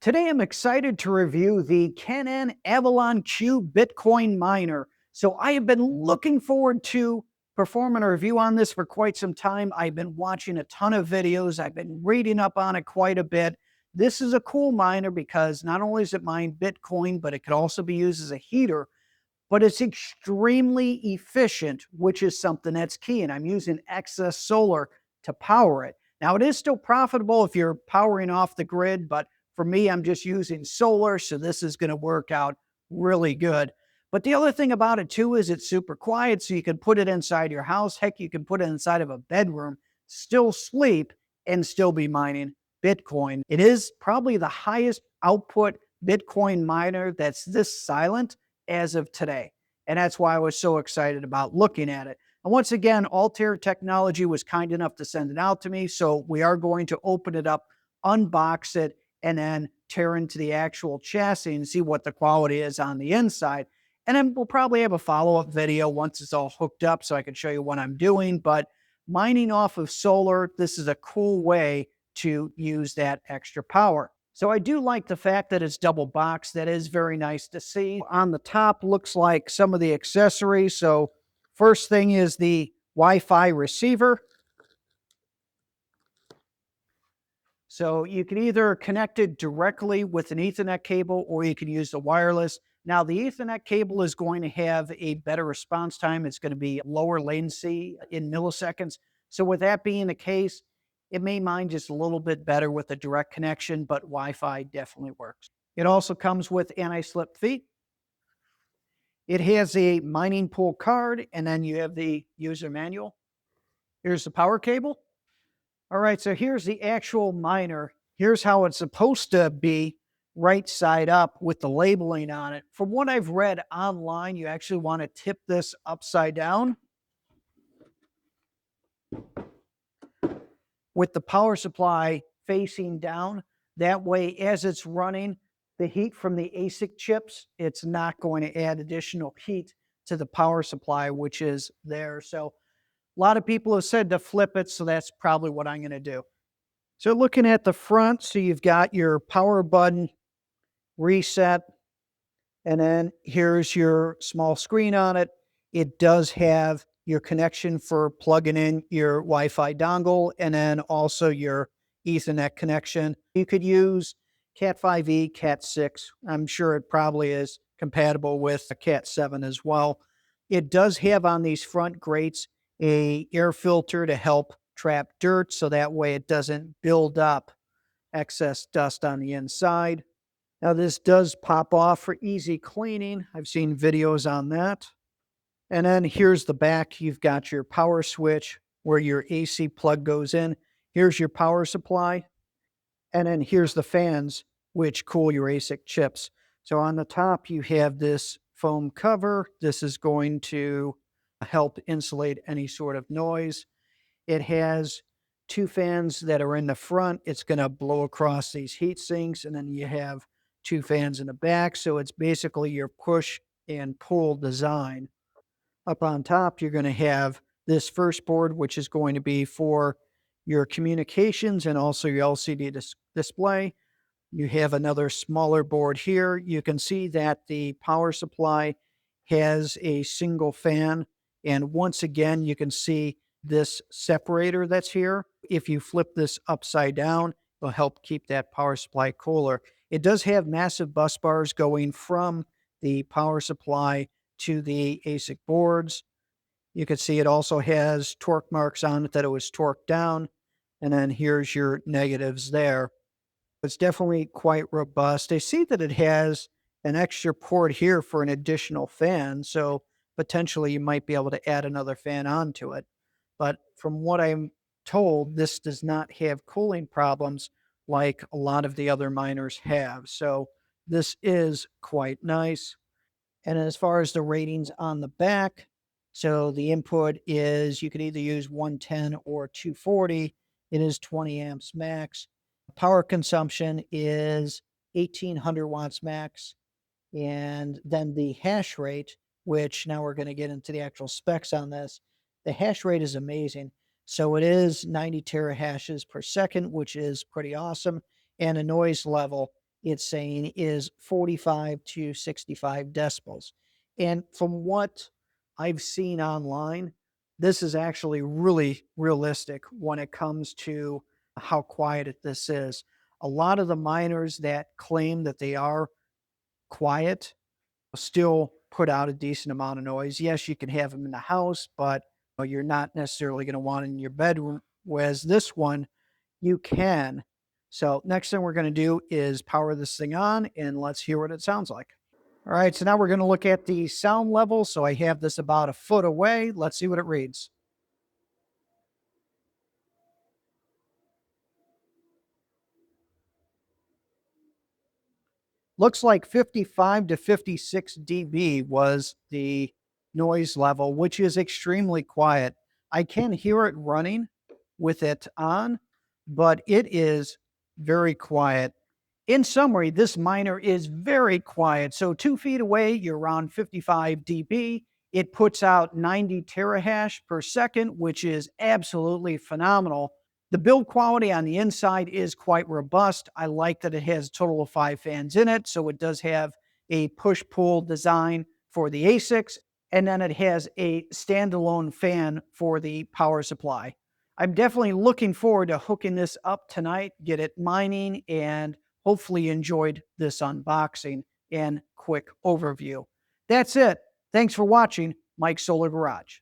Today, I'm excited to review the Canaan Avalon Q Bitcoin miner. So, I have been looking forward to performing a review on this for quite some time. I've been watching a ton of videos, I've been reading up on it quite a bit. This is a cool miner because not only does it mine Bitcoin, but it could also be used as a heater, but it's extremely efficient, which is something that's key. And I'm using excess solar to power it. Now, it is still profitable if you're powering off the grid, but for me, I'm just using solar. So this is going to work out really good. But the other thing about it too is it's super quiet. So you can put it inside your house. Heck, you can put it inside of a bedroom, still sleep, and still be mining Bitcoin. It is probably the highest output Bitcoin miner that's this silent as of today. And that's why I was so excited about looking at it. And once again, Altair Technology was kind enough to send it out to me. So we are going to open it up, unbox it, and then tear into the actual chassis and see what the quality is on the inside. And then we'll probably have a follow-up video once it's all hooked up so I can show you what I'm doing. But mining off of solar, this is a cool way to use that extra power. So I do like the fact that it's double boxed. That is very nice to see. On the top looks like some of the accessories. So first thing is the Wi-Fi receiver. So you can either connect it directly with an Ethernet cable or you can use the wireless. Now the Ethernet cable is going to have a better response time. It's going to be lower latency in milliseconds. So with that being the case, it may mine just a little bit better with a direct connection, but Wi-Fi definitely works. It also comes with anti-slip feet. It has a mining pool card, and then you have the user manual. Here's the power cable. All right, so here's the actual miner. Here's how it's supposed to be right side up with the labeling on it. From what I've read online, you actually want to tip this upside down with the power supply facing down. That way, as it's running, the heat from the ASIC chips, it's not going to add additional heat to the power supply, which is there. So a lot of people have said to flip it, so that's probably what I'm going to do. So looking at the front, so you've got your power button, reset, and then here's your small screen on it. It does have your connection for plugging in your Wi-Fi dongle and then also your Ethernet connection. You could use Cat 5e, Cat 6. I'm sure it probably is compatible with a Cat 7 as well. It does have on these front grates a air filter to help trap dirt so that way it doesn't build up excess dust on the inside. Now this does pop off for easy cleaning. I've seen videos on that. And then here's the back. You've got your power switch where your AC plug goes in. Here's your power supply. And then here's the fans, which cool your ASIC chips. So on the top, you have this foam cover. This is going to help insulate any sort of noise. It has two fans that are in the front. It's going to blow across these heat sinks. And then you have two fans in the back. So it's basically your push and pull design. Up on top, you're going to have this first board, which is going to be for your communications and also your LCD display. You have another smaller board here. You can see that the power supply has a single fan. And once again, you can see this separator that's here. If you flip this upside down, it'll help keep that power supply cooler. It does have massive bus bars going from the power supply to the ASIC boards. You can see it also has torque marks on it that it was torqued down. And then here's your negatives there. It's definitely quite robust. I see that it has an extra port here for an additional fan. So potentially you might be able to add another fan onto it. But from what I'm told, this does not have cooling problems like a lot of the other miners have. So this is quite nice. And as far as the ratings on the back, so the input is you can either use 110 or 240. It is 20 amps max. Power consumption is 1800 watts max. And then the hash rate, which now we're going to get into the actual specs on this. The hash rate is amazing. So it is 90 terahashes per second, which is pretty awesome. And a noise level it's saying is 45 to 65 decibels. And from what I've seen online, this is actually really realistic when it comes to how quiet this is. A lot of the miners that claim that they are quiet still put out a decent amount of noise. Yes, you can have them in the house, but you're not necessarily going to want it in your bedroom. Whereas this one, you can. So next thing we're going to do is power this thing on and let's hear what it sounds like. All right, so now we're going to look at the sound level. So I have this about a foot away. Let's see what it reads. Looks like 55 to 56 dB was the noise level, which is extremely quiet. I can hear it running with it on, but it is very quiet. In summary, this miner is very quiet. So 2 feet away, you're around 55 dB. It puts out 90 terahash per second, which is absolutely phenomenal. The build quality on the inside is quite robust. I like that it has a total of 5 fans in it, so it does have a push-pull design for the ASICs, and then it has a standalone fan for the power supply. I'm definitely looking forward to hooking this up tonight, get it mining, and hopefully enjoyed this unboxing and quick overview. That's it. Thanks for watching Mike's Solar Garage.